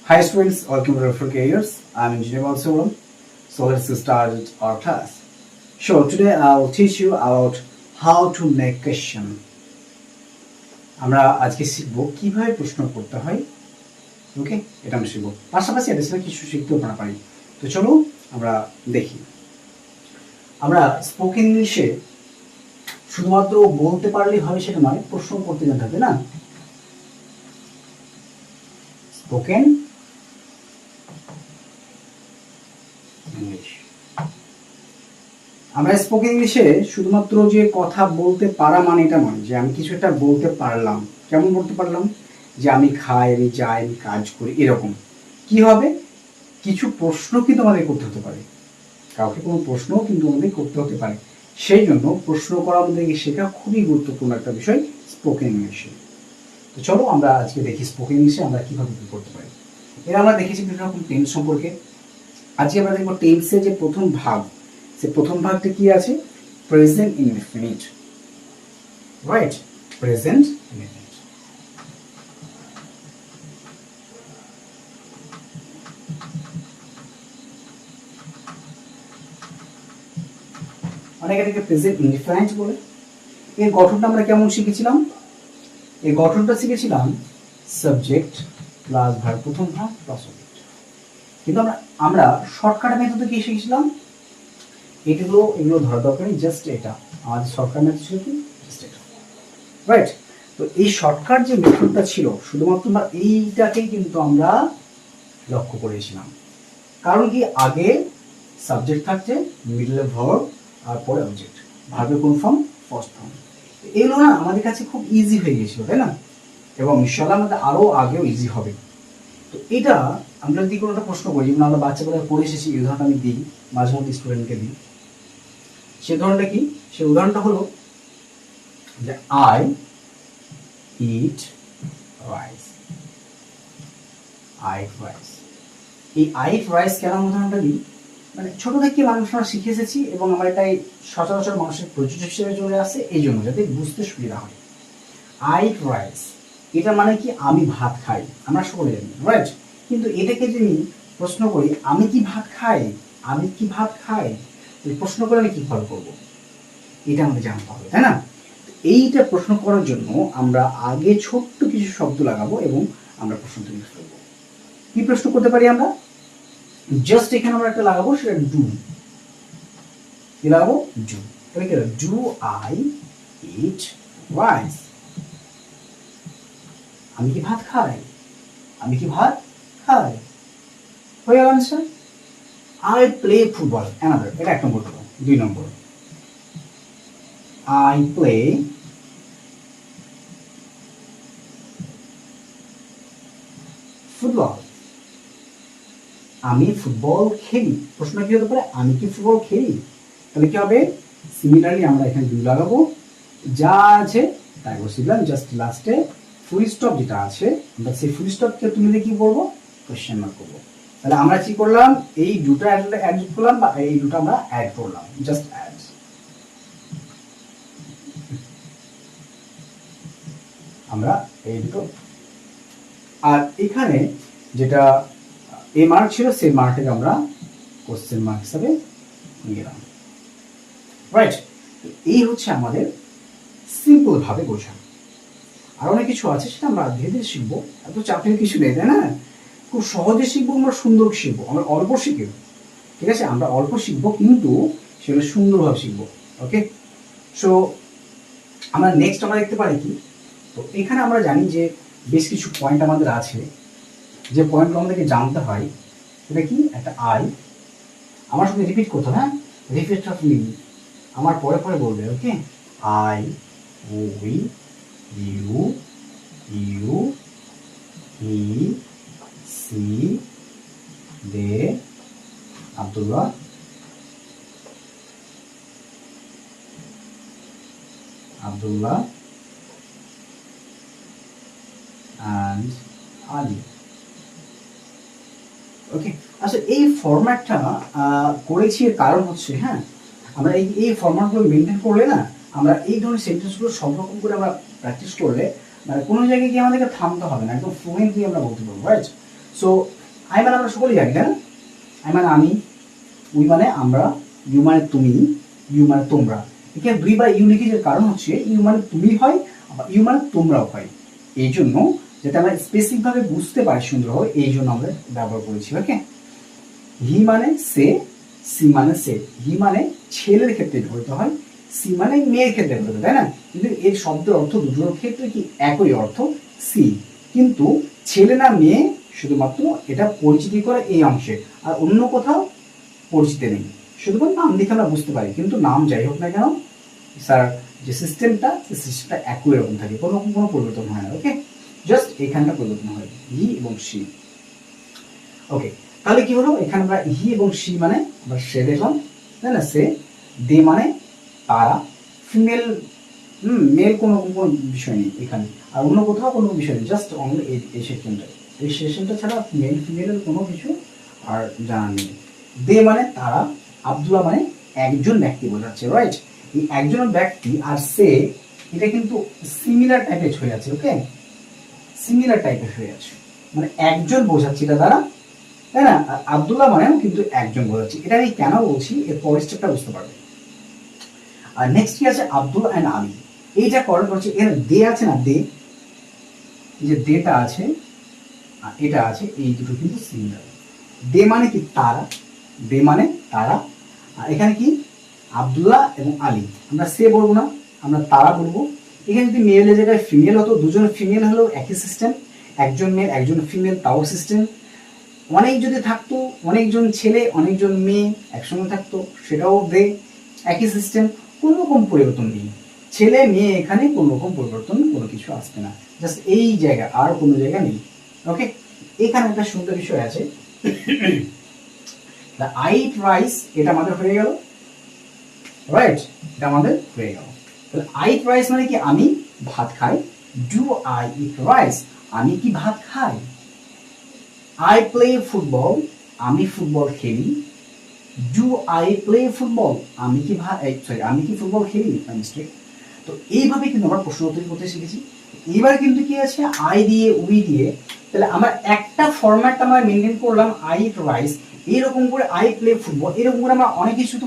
Hi students, welcome to Refer Careers. I'm Engineer Balsuram. So let's start our class. So today I'll teach you about how to make question. আমরা আজকে শিখব কিভাবে প্রশ্ন করতে হয়। ওকে, এটা আমরা শিখব। পাশাপাশি এডিশনাল কিছু শিখতেও পারি। তো চলো আমরা দেখি। আমরা স্পোকেন ইংলিশে শুধুমাত্র বলতে পারলেই হবে সেটা নয়, প্রশ্ন করতে জানতে হবে না। স্পোকেন ইংলিশ, আমরা স্পোকেন ইংলিশে শুধুমাত্র যে কথা বলতে পারা মানে এটা নয় যে আমি কিছু একটা বলতে পারলাম। কেমন বলতে পারলাম? যে আমি খাই, আমি যাই, আমি কাজ করি, এরকম। কি হবে? কিছু প্রশ্ন কিন্তু আমাদের করতে হতে পারে, কাউকে কোনো প্রশ্নও কিন্তু আমাদের করতে হতে পারে। সেই জন্য প্রশ্ন করা আমাদের শেখা খুবই গুরুত্বপূর্ণ একটা বিষয় স্পোকেন ইংলিশে। তো চলো আমরা আজকে দেখি স্পোকেন ইংলিশে আমরা কিভাবে কি করতে পারি। এর আমরা দেখেছি বিভিন্ন রকম টেন্স সম্পর্কে। আজকে আমরা দেখবো টেন্সের যে প্রথম ভাগ, সে প্রথম ভাগটা কি আছে? Present indefinite, right? Present indefinite. অনেকে এটাকে প্রেজেন্ট ইনডিফারেন্ট বলে। এর গঠনটা আমরা কেমন শিখেছিলাম? এই গঠনটা শিখেছিলাম সাবজেক্ট প্লাস ভার্ব, প্রথম ভাগ প্লাস অবজেক্ট। কিন্তু আমরা শর্টকাট মেথডে কি শিখেছিলাম? এগুলো ধরা দরকার নেই, জাস্ট এটা আমাদের শর্টকাট মেথড ছিল কি? জাস্ট এটা, রাইট? তো এই শর্টকাট যে মেথডটা ছিল শুধুমাত্র এইটাকেই কিন্তু আমরা লক্ষ্য করেছিলাম। কারণ কি, আগে সাবজেক্ট থাকছে, মিডলে ভার্ব, আর পরে অবজেক্ট। ভার্বের কোন ফর্ম? First form. এগুলো না আমাদের কাছে খুব ইজি হয়ে গেছিল, তাই না? এবং ইনশাআল্লাহ আমাদের আরও আগেও ইজি হবে। তো এটা আমরা যদি কোনো একটা প্রশ্ন করি, যেমন আমরা বাচ্চাবেলায় পড়ে এসেছি, এই উদাহরণটা আমি দিই, মাঝে মধ্যে স্টুডেন্টকে দিই। সে উদাহরণটা কি? সে উদাহরণটা হলো যে I eat rice. I eat rice. এই আই ইট রাইস কেন উদাহরণটা দিই? মানে ছোট থেকে মানুষরা শিখে এসেছি এবং আমার এটাই সচরাচর মানুষের প্রযোজ্য হিসেবে চলে আসে, এই জন্য যাতে বুঝতে সুবিধা হয়। আই ইট রাইস, এটা মানে কি? আমি ভাত খাই, আমরা সকলে জানি, রাইট? কিন্তু এটাকে যদি প্রশ্ন করি, আমি কি ভাত খাই, আমি কি ভাত খাই, প্রশ্ন করে আমি কি ফলো করবো? এটা আমাদের জানতে হবে, তাই না? এইটা প্রশ্ন করার জন্য আমরা আগে ছোট্ট কিছু শব্দ লাগাবো এবং আমরা প্রশ্ন তৈরি করবো। কি প্রশ্ন করতে পারি আমরা? জাস্ট এখানে আমরা একটা লাগাবো, সেটা ডু। কি লাগাবো? ডু। তাহলে কি? Do I eat rice? আমি কি ভাত খাই? আমি কি ভাত খাই? হয়ে গেল answer. I play football, another, এটা এক নম্বর হলো। দুই নম্বর, আই প্লে ফুটবল। আমি ফুটবল খেলি। প্রশ্ন কি হতে পারে? আমি কি ফুটবল খেলি? তাহলে কি হবে? সিমিলারলি আমরা এখানে ডু লাগাবো, যা আছে তাই বসিলাম, জাস্ট লাস্টে ফুল স্টপ যেটা আছে, আমরা সেই ফুল স্টপকে তুমি দিয়ে কি করবো? কোয়েশ্চেন মার্ক করবো। তাহলে আমরা কি করলাম? এই দুটা অ্যাড করলাম, বা এই দুটো আমরা অ্যাড করলাম, জাস্ট অ্যাড। আমরা এই দুটো, আর এখানে যেটা এ মার্ক ছিল সেই মার্কটাকে আমরা কোশ্চেন মার্ক হিসাবে নিয়ে গেলাম, রাইট? এই হচ্ছে আমাদের সিম্পল ভাবে বোঝানো। আর অনেক কিছু আছে, সেটা আমরা ধীরে ধীরে শিখবো, এত চাপের কিছু নেই, তাই না? খুব সহজে শিখবো, আমরা সুন্দর শিখবো, আমরা অল্প শিখবো, ঠিক আছে? আমরা অল্প শিখবো কিন্তু সেগুলো সুন্দরভাবে শিখবো, ওকে? সো আমরা নেক্সট আমরা দেখতে পারি কি, তো এখানে আমরা জানি যে বেশ কিছু পয়েন্ট আমাদের আছে, যে পয়েন্টগুলো আমাদেরকে জানতে হয়। এটা কি? একটা আই, আমার সঙ্গে রিপিট করতে হবে, হ্যাঁ? রিপিট অফ মি, আমার পরে পরে বলবে, okay? I, we, you, you, he, she, they, Abdullah, Abdullah, and Ali. Okay, আচ্ছা এই ফরম্যাটটা করেছি, এর কারণ হচ্ছে, হ্যাঁ, আমরা এই ফরম্যাটগুলো মেনটেন করলে না, আমরা এই ধরনের সেন্টেন্সগুলো সব রকম করে আমরা প্র্যাকটিস করলে মানে কোনো জায়গায় গিয়ে আমাদেরকে থামতে হবে না, একদম ফ্লুয়েন্টলি আমরা বলতে পারবো, রাইট? সো আই মানে আমরা সকলেই জানি, তাই না? আই মানে আমি, উই মানে আমরা, ইউ মানে তুমি, ইউ মানে তোমরা। এখানে দুইবার ইউ লিখেছে কারণ হচ্ছে ইউ মানে তুমি হয়, আবার ইউ মানে তোমরাও হয়। এই জন্য যাতে আমরা স্পেসিফিক ভাবে বুঝতে পারি সুন্দরভাবে, এই জন্য আমরা ব্যবহার করেছি। ওকে, হি মানে সে, সি মানে সে। হি মানে ছেলের ক্ষেত্রে ব্যবহৃত হয়, সি মানে মেয়ের ক্ষেত্রে ব্যবহৃত, তাই না? কিন্তু এর শব্দের অর্থ দুটোর ক্ষেত্রে কি একই অর্থ, সি। কিন্তু ছেলে না মেয়ে শুধুমাত্র এটা পরিচিতি করে এই অংশে, আর অন্য কোথাও পরিচিতি নেই। শুধুমাত্র নাম দেখে আমরা বুঝতে পারি, কিন্তু নাম যাই হোক না কেন স্যার যে সিস্টেমটা একই রকম থাকে, কোনো রকম কোনো পরিবর্তন হয় না। ওকে, জাস্ট এখানটা পরিবর্তন হয়, হি এবং সি। ওকে, তাহলে কি হলো, এখানে আমরা হি এবং সি মানে আমরা সে দেখলাম, তাই না? সে, দে মানে তারা, ফিমেল মেল কোনো বিষয় নেই এখানে, আর অন্য কোথাও কোনো বিষয় নেই, জাস্ট অনলি এই সেকশনটা, এই সেকশনটা ছাড়া মেল ফিমেলের কোনো কিছু আর জানা নেই। দে মানে তারা, আব্দুল্লাহ মানে একজন ব্যক্তি বোঝাচ্ছে, রাইট? এই একজন ব্যক্তি আর সে এটা কিন্তু সিমিলার টাইপের হয়ে আছে। ওকে, সিমিলার টাইপের হয়ে আছে, মানে একজন বোঝাচ্ছে এটা দ্বারা, তাই না? আর আব্দুল্লাহ মানেও কিন্তু একজন বোঝাচ্ছে। এটা আমি কেন বলছি এর পরের স্টেপটা বুঝতে পারবে। আর নেক্সট কি আছে, আব্দুল অ্যান্ড আলী। এইটা করার পর এখানে দে আছে না, দে, এই যে দেটা আছে আর এটা আছে, এই দুটো কিন্তু সিমিলার। দে মানে কি তারা, দে মানে তারা, আর এখানে কি আব্দুল্লাহ এবং আলী, আমরা সে বলবো না, আমরা তারা বলবো। এখানে যদি মেলের জায়গায় ফিমেল হতো, দুজন ফিমেল হলেও একই সিস্টেম, একজন মেল একজন ফিমেল তাও সিস্টেম। অনেক যদি থাকতো, অনেকজন ছেলে অনেকজন মেয়ে একসঙ্গে থাকতো, সেটাও দে, একই সিস্টেম, কোনো রকম পরিবর্তন নেই। ছেলে মেয়ে এখানে কোনো রকম পরিবর্তন কোনো কিছু আসবে না, জাস্ট এই জায়গা, আর কোনো জায়গা নেই। ওকে, এখানে একটা সুন্দর বিষয় আছে, দ্য আই ইট রাইস, এটা আমাদের হয়ে গেল, রাইট? এটা আমাদের হয়ে গেল। তাহলে আই ইট রাইস মানে কি আমি ভাত খাই, ডু আই ইট রাইস আমি কি ভাত খাই। আই প্লে ফুটবল আমি ফুটবল খেলি, ডু আই প্লে ফুটবল আমি কি আমি কি ফুটবল খেলি, মিস্টেক। তো এইভাবে কিন্তু আমরা প্রশ্ন তৈরি করতে শিখেছি। এবার কিন্তু কি আছে, আই দিয়ে উই দিয়ে, তাহলে আমরা একটা ফরম্যাট আমরা মেনটেন করলাম, আই ইট রাইস, এরকম করে আই প্লে ফুটবল, এরকম করে আমরা অনেক কিছু তো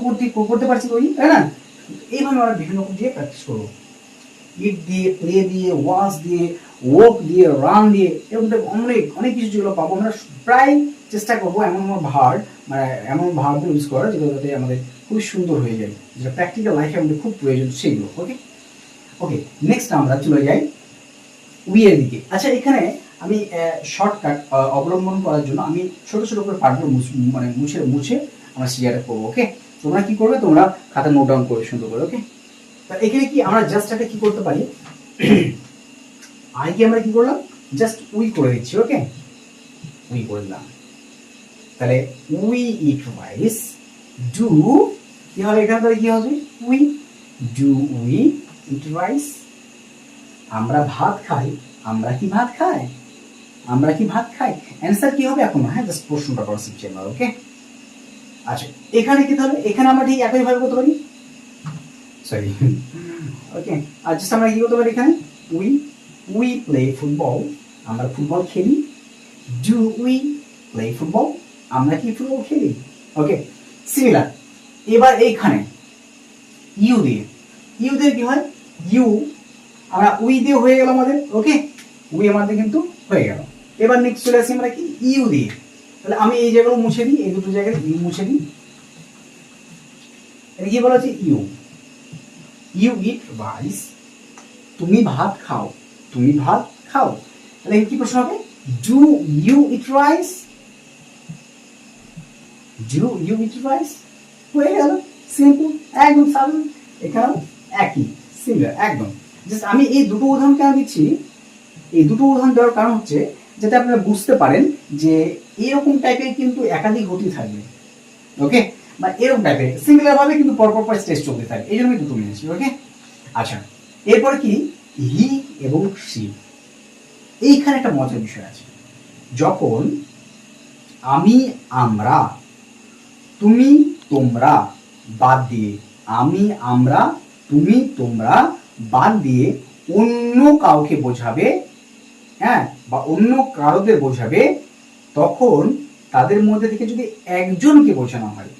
করতে পারছি, তাই না? এইভাবে আমরা বিভিন্ন রকম দিয়ে প্র্যাকটিস করবো, ইট দিয়ে, প্লে দিয়ে, ওয়াচ দিয়ে, ওয়াক দিয়ে, রান দিয়ে, এরকম অনেক অনেক কিছু যেগুলো পাবো। আমরা প্রায় চেষ্টা করবো এমন ভার্ব, মানে এমন ভার্ব ইউজ করা যেগুলো যাতে আমাদের খুবই সুন্দর হয়ে যায়, যেটা প্র্যাকটিক্যাল লাইফে আমাদের খুব প্রয়োজন সেগুলো। ওকে ওকে, নেক্সট আমরা চলে যাই উই এর দিকে। আচ্ছা, এখানে আমি শর্টকাট অবলম্বন করার জন্য আমি ছোট ছোট করে পার্টগুলো মানে মুছে মুছে আমরা সিরিয়াটা করবো। ওকে, তোমরা কি করবে, তোমরা খাতা নোট ডাউন করে সুন্দর করে। ওকে, এখানে কি আমরা জাস্ট একটা কি করতে পারি, আইকে আমরা কি করলাম, জাস্ট উই করে দিচ্ছি। ওকে, উই করে দিলাম, তাহলে উই ইট রাইস, ডু কি হবে, এখানে তাহলে কি হবে, we, do we eat rice, আমরা ভাত খাই, আমরা কি ভাত খাই, আমরা কি ভাত খাই। অ্যান্সার কি হবে এখন, হ্যাঁ, জাস্ট প্রশ্নটা করা শিখছি আমরা। ওকে, আচ্ছা, এখানে কি তাহলে, এখানে আমরা ঠিক একই ভাবে করতে পারি, সরি। ওকে, আর জাস্ট আমরা কি করতে পারি, এখানে উই প্লে ফুটবল, আমরা ফুটবল খেলি, ডু উই প্লে ফুটবল, আমরা কি ফুটবল খেলি। ওকে, সিমিলার। এবার এইখানে ইউ দিয়ে, ইউ দিয়ে কি হয়, ইউ আমরা উই দিয়ে হয়ে গেল আমাদের। ওকে, উই আমাদের কিন্তু হয়ে গেল। এবার নেক্সট চলে আসি আমরা কি, ইউ দিয়ে। তাহলে আমি এই জায়গাগুলো মুছে দিই, এই দুটো জায়গায় ইউ মুছে দিই। এটা কি বলা আছে, ইউ, ইউ ইট রাইস, তুমি ভাত খাও, তুমি ভাত খাও। তাহলে কি প্রশ্ন হবে, do you eat rice, do you eat rice, হয়ে গেল, সিম্পল, একদম সাধারণ। এখানেও একই সিমিলার একদম। জাস্ট আমি এই দুটো উদাহরণ কেন দিচ্ছি, এই দুটো উদাহরণ দেওয়ার কারণ হচ্ছে যাতে আপনারা বুঝতে পারেন যে এরকম টাইপের কিন্তু একাধিক গতি থাকবে। ওকে, বা এরকম টাইপের সিমিলার ভাবে কিন্তু পরপর স্টেজ চলতে থাকে, এই জন্য আমি দুটো নিয়েছি। ওকে, আচ্ছা, এরপরে কি, হি এবং সি। এইখানে একটা মজার বিষয় আছে, যখন আমি আমরা, তুমি তোমরা বাদ দিয়ে, আমি আমরা তুমি তোমরা বাদ দিয়ে অন্য কাউকে বোঝাবে, হ্যাঁ, বা অন্য কারোদের বোঝাবে, তখন তাদের মধ্যে থেকে যদি একজনকে বোঝানো হয়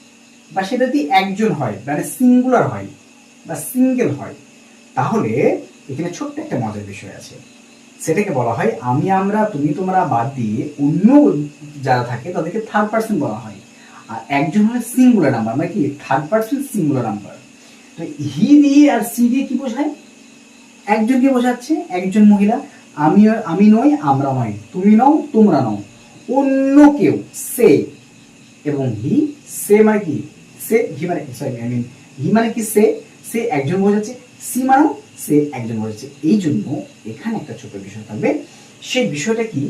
বা সেটা যদি একজন হয় মানে সিঙ্গুলার হয় বা সিঙ্গেল হয়, তাহলে এখানে ছোট্ট একটা মজার বিষয় আছে, সেটাকে বলা হয় আমি আমরা তুমি তোমরা বাদ দিয়ে অন্য যারা থাকে তাদেরকে থার্ড পার্সন বলা হয়। আর একজন হলে সিঙ্গুলার নাম্বার, মানে কি থার্ড পার্সন সিঙ্গুলার নাম্বার। তো হি দিয়ে আর সি দিয়ে কি বোঝায়? একজনকে বোঝাচ্ছে, একজন মহিলা। আমি নই, আমরা নয়, তুমি নও, তোমরা নও, অন্য কেউ, সে। এবং হি, সে মানে কি সে, হি মানে সরি আই মিন হি মানে কি সে একজন বোঝাচ্ছে, সি মানে সে একজন বোঝাচ্ছে। এই জন্য এখানে একটা ছোট বিষয় থাকবে, সেই বিষয়টা কি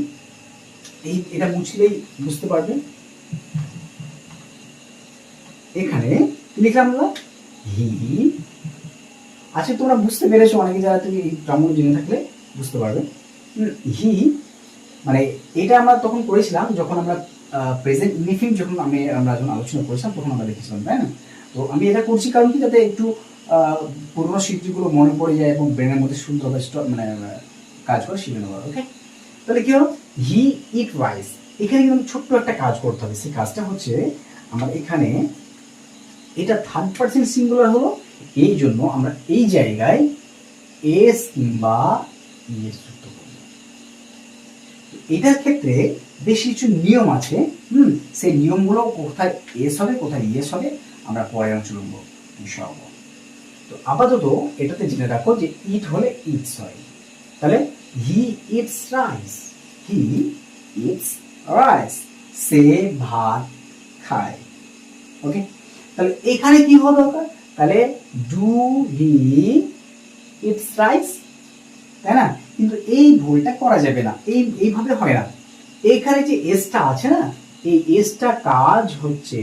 এটা মুছলেই বুঝতে পারবে। এখানে লিখলাম আমরা হি। আচ্ছা তোমরা বুঝতে পেরেছো, অনেকে যারা তুমি এই গ্রামার জেনে থাকলে বুঝতে পারবে। হি মানে এটা আমরা তখন করেছিলাম যখন আমরা প্রেজেন্ট ইনডিফিনিট আমরা যখন আলোচনা করেছিলাম তখন আমরা দেখেছিলাম, তাই না? তো আমি এটা করছি কারণ কি, যাতে একটু পুরোনো স্মৃতিগুলো মনে পড়ে যায় এবং ব্রেনের মধ্যে সুন্দরভাবে মানে কাজ করে শিখে নেওয়া। ওকে, তাহলে কি হলো, হি ইট রাইস। এখানে কিন্তু ছোট্ট একটা কাজ করতে হবে, সেই কাজটা হচ্ছে আমার এখানে এটা থার্ড পার্সন সিঙ্গুলার হলো, এই জন্য আমরা এই জায়গায় এস কিংবা ইএস যুক্ত করব। এটার ক্ষেত্রে বেশ কিছু নিয়ম আছে, সেই নিয়মগুলো কোথায় এস হবে কোথায় ইএস হবে আমরা পরে চলব ইনশাআল্লাহ। তো আপাতত এটাতে জেনে রাখো যে ইট হলে ইটস হয়, তাহলে he it's rice, he it's rice, সে ভাত খায়। ওকে, তাহলে এখানে কি হবে দরকার, তাহলে ডু হি ইটস রাইস, তাই না? কিন্তু এই ভুলটা করা যাবে না, এইভাবে হয় না। এখানে যে এসটা আছে না, এই এসটা কাজ হচ্ছে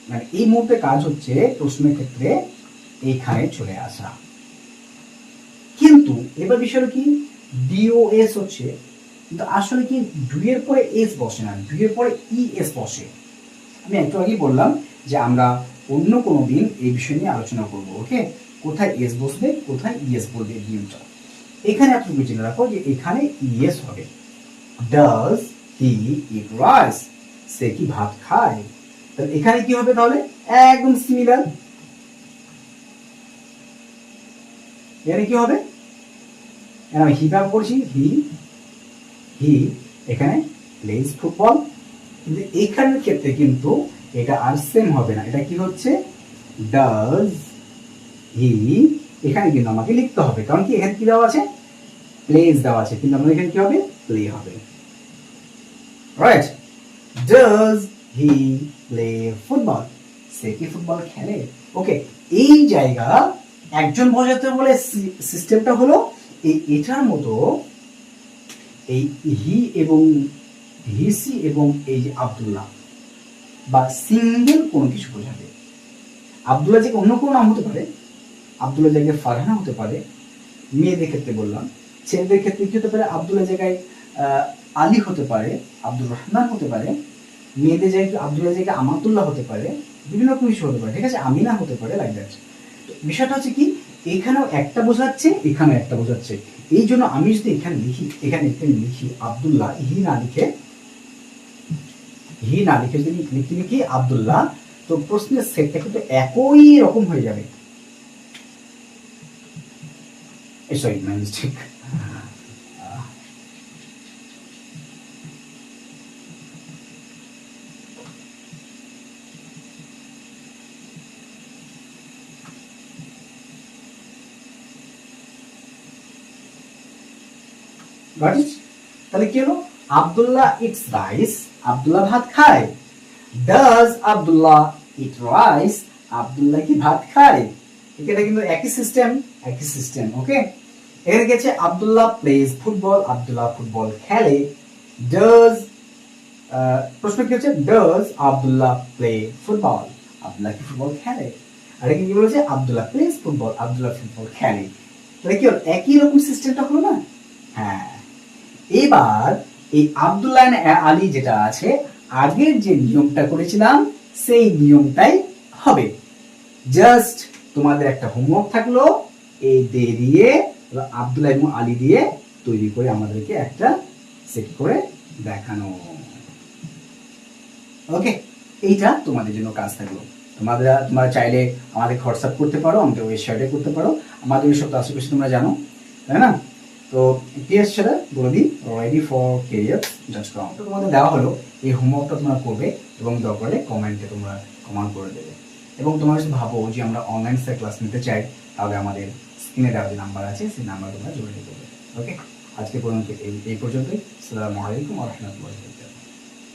মানে এই মুহূর্তে কাজ হচ্ছে প্রশ্নের ক্ষেত্রে এইখানে চলে আসা। কিন্তু এবার বিষয়টা কি, ডিওএস হচ্ছে, কিন্তু আসলে কি ডু এর পরে এস বসে না, ডু এর পরে ইএস বসে। আমি একটু আগেই বললাম যে আমরা অন্য কোনো দিন এই বিষয় নিয়ে আলোচনা করব। ওকে, কোথায় এস বসবে কোথায় ইএস বলবে নিয়মটা। এখানে আপনি জেনে রাখো যে এখানে ইএস হবে। ডাজ হি ইট রাইস, সে কি ভাত খায়। তাহলে এখানে কি হবে, তাহলে একদম সিমিলার। এখানে কি হবে, আমি হি ব্যবহার করছি, হি এখানে প্লেজ ফুটবল, কিন্তু এখানের ক্ষেত্রে কিন্তু এটা আর সেম হবে না, এটা কি হচ্ছে ডাজ হি। এখানে কিন্তু আমাকে লিখতে হবে, কারণ কি এখানে কি দেওয়া আছে, প্লেজ দেওয়া আছে, কিন্তু আমাদের এখানে কি হবে, প্লে হবে। Right, does he play football, সে কি ফুটবল খেলে। ওকে, এই জায়গা একজন বোঝাতে বলে সিস্টেমটা হলো এটার মতো, এই হি এবং হিসি এবং এই যে আব্দুল্লাহ বা সিঙ্গেল কোনো কিছু বোঝাবে। আব্দুল্লাহ যে অন্য কোনো নাম হতে পারে, আব্দুল্লাহ জায়গায় ফারহানা হতে পারে, মেয়েদের ক্ষেত্রে বললাম। ছেলেদের ক্ষেত্রে কি হতে পারে, আব্দুল্লাহ জায়গায় আলী হতে পারে, আব্দুর রহমান হতে পারে। মেয়েদের জায়গায় আব্দুল্লাহ জায়গায় আমাতুল্লাহ হতে পারে, বিভিন্ন রকম কিছু হতে পারে, ঠিক আছে, আমিনা হতে পারে, লাইক দ্যাট। বিষয়টা হচ্ছে কি, এখানেও একটা বোঝাচ্ছে এখানেও একটা বোঝাচ্ছে, এই জন্য আমি যদি এখানে লিখি আব্দুল্লাহ, হি না লিখে যদি লিখি আব্দুল্লাহ, তো প্রশ্নের সেটটা কিন্তু একই রকম হয়ে যাবে। Sorry my mistake. তাহলে কি হলো, আব্দুল্লাহ ইটস রাইস, আব্দুল্লাহ ভাত খায়। Does Abdullah eat rice, Abdullah কি ভাত খায়। এটা কিন্তু একই সিস্টেম। ওকে, এখানে গেছে Abdullah plays football, Abdullah football খেলে। ডাজ প্রশ্ন কি হচ্ছে, does Abdullah play football, Abdullah কি ফুটবল খেলে। আর এখানে কি বলেছে, Abdullah plays football, Abdullah football খেলে। তাহলে কি হলো, একই রকম সিস্টেমটা হলো না। হ্যাঁ, এবার এই আব্দুল্লাহ আলী যেটা আছে, আগের যে নিয়মটা করেছিলাম সেই নিয়মটাই হবে। জাস্ট তোমাদের একটা হোমওয়ার্ক থাকলো, এই দিয়ে আব্দুল্লাহ এবং আলী দিয়ে তৈরি করে আমাদেরকে একটা সেট করে দেখানো। ওকে, এইটা তোমাদের জন্য কাজ থাকলো। তোমরা চাইলে আমাদের হোয়াটসঅ্যাপ করতে পারো, আমাদের ওয়েবসাইটে করতে পারো, আমাদের ওইসব তো আশেপাশে তোমরা জানো, তাই না? তো টিএস সেটা বলে দিই, readyforcareers.com। তো তোমাদের দেওয়া হলো, এই হোমওয়ার্কটা তোমরা করবে এবং দরকারে কমেন্টে তোমরা কমেন্ট করে দেবে। এবং তোমরা যদি ভাবো যে আমরা অনলাইন ক্লাস নিতে চাই, তাহলে আমাদের স্ক্রিনে দেওয়া যে নাম্বার আছে সেই নাম্বার তোমরা যোগাযোগ করবে। ওকে, আজকে পর্যন্ত এই পর্যন্তই। আসসালামু আলাইকুম ওয়া রাহমাতুল্লাহি।